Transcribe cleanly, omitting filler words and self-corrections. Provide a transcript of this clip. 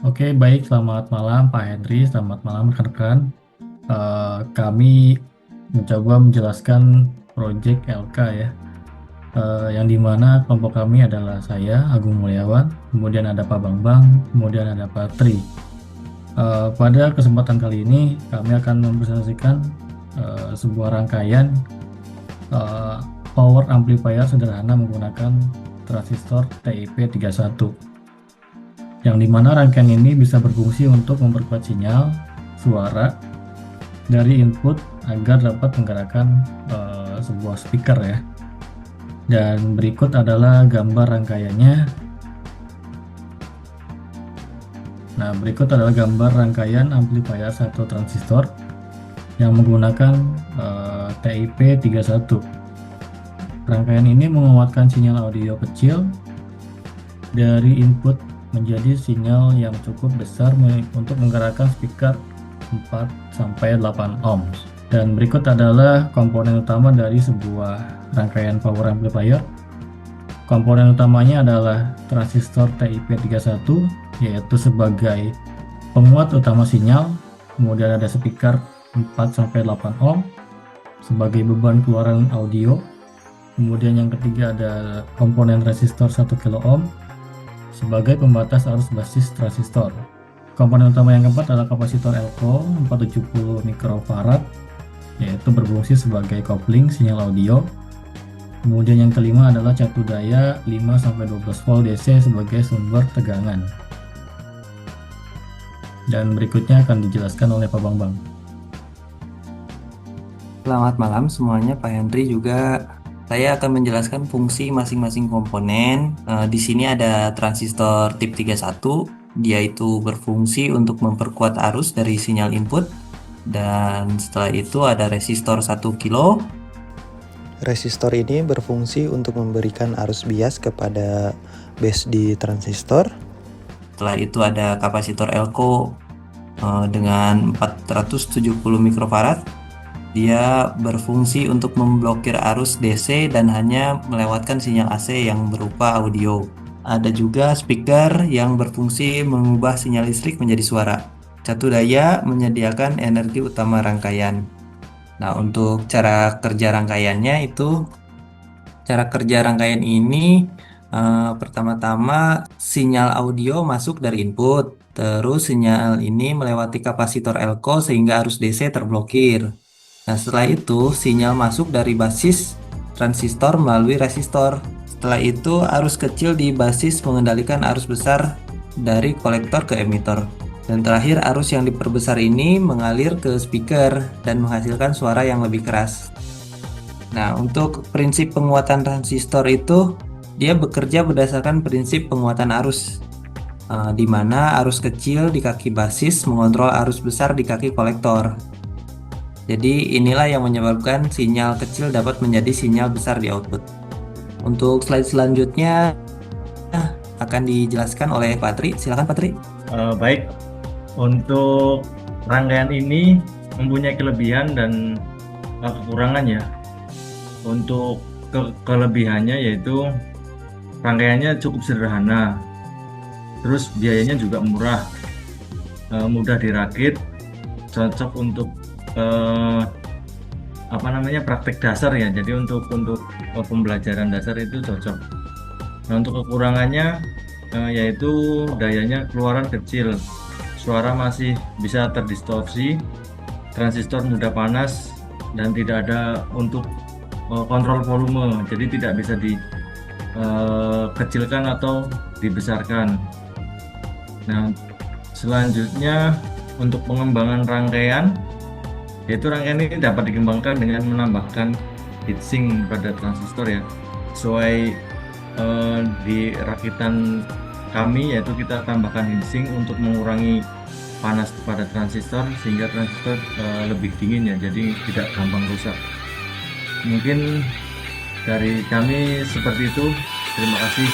Oke, baik. Selamat malam Pak Henry, selamat malam rekan-rekan. Kami mencoba menjelaskan proyek LK ya, yang dimana kelompok kami adalah saya, Agung Mulyawan, kemudian ada Pak Bambang, kemudian ada Pak Tri. Pada kesempatan kali ini, kami akan mempresentasikan sebuah rangkaian eh, power amplifier sederhana menggunakan transistor TIP31. Yang dimana rangkaian ini bisa berfungsi untuk memperkuat sinyal suara dari input agar dapat menggerakkan sebuah speaker ya. Dan berikut adalah gambar rangkaiannya. Nah, berikut adalah gambar rangkaian amplifier satu transistor yang menggunakan TIP31. Rangkaian ini menguatkan sinyal audio kecil dari input menjadi sinyal yang cukup besar untuk menggerakkan speaker 4 sampai 8 ohms. Dan berikut adalah komponen utama dari sebuah rangkaian power amplifier. Komponen utamanya adalah transistor TIP31, yaitu sebagai penguat utama sinyal, kemudian ada speaker 4 sampai 8 ohm sebagai beban keluaran audio. Kemudian yang ketiga ada komponen resistor 1 kilo ohm sebagai pembatas arus basis transistor. Komponen utama yang keempat adalah kapasitor Elco 470 mikrofarad, yaitu berfungsi sebagai kopling sinyal audio. Kemudian yang kelima adalah catu daya 5-12 volt DC sebagai sumber tegangan. Dan berikutnya akan dijelaskan oleh Pak Bambang. Selamat malam semuanya, Pak Henry juga. Saya akan menjelaskan fungsi masing-masing komponen. Di sini ada transistor tip 31, dia itu berfungsi untuk memperkuat arus dari sinyal input. Dan setelah itu ada resistor 1 kilo. Resistor ini berfungsi untuk memberikan arus bias kepada base di transistor. Setelah itu ada kapasitor Elco dengan 470 mikrofarad. Dia berfungsi untuk memblokir arus DC dan hanya melewatkan sinyal AC yang berupa audio. Ada juga speaker yang berfungsi mengubah sinyal listrik menjadi suara. Catu daya menyediakan energi utama rangkaian. Nah, untuk cara kerja rangkaiannya cara kerja rangkaian ini pertama-tama sinyal audio masuk dari input. Terus sinyal ini melewati kapasitor Elco sehingga arus DC terblokir. Nah, setelah itu sinyal masuk dari basis transistor melalui resistor. Setelah itu arus kecil di basis mengendalikan arus besar dari kolektor ke emitor. Dan terakhir arus yang diperbesar ini mengalir ke speaker dan menghasilkan suara yang lebih keras. Nah, untuk prinsip penguatan transistor itu dia bekerja berdasarkan prinsip penguatan arus, di mana arus kecil di kaki basis mengontrol arus besar di kaki kolektor. Jadi inilah yang menyebabkan sinyal kecil dapat menjadi sinyal besar di output. Untuk slide selanjutnya akan dijelaskan oleh Pak Tri. Silakan Pak Tri. Baik, untuk rangkaian ini mempunyai kelebihan dan kekurangan ya. Untuk kelebihannya yaitu rangkaiannya cukup sederhana, terus biayanya juga murah, mudah dirakit, cocok untuk praktek dasar ya. Jadi untuk pembelajaran dasar itu cocok. Nah, untuk kekurangannya yaitu dayanya keluaran kecil, suara masih bisa terdistorsi, transistor mudah panas, dan tidak ada untuk kontrol volume, jadi tidak bisa dikecilkan atau dibesarkan. Nah, selanjutnya untuk pengembangan rangkaian, yaitu rangkaian ini dapat dikembangkan dengan menambahkan heatsink pada transistor ya, sesuai di rakitan kami, yaitu kita tambahkan heatsink untuk mengurangi panas pada transistor sehingga transistor lebih dingin ya, jadi tidak gampang rusak. Mungkin dari kami seperti itu. Terima kasih.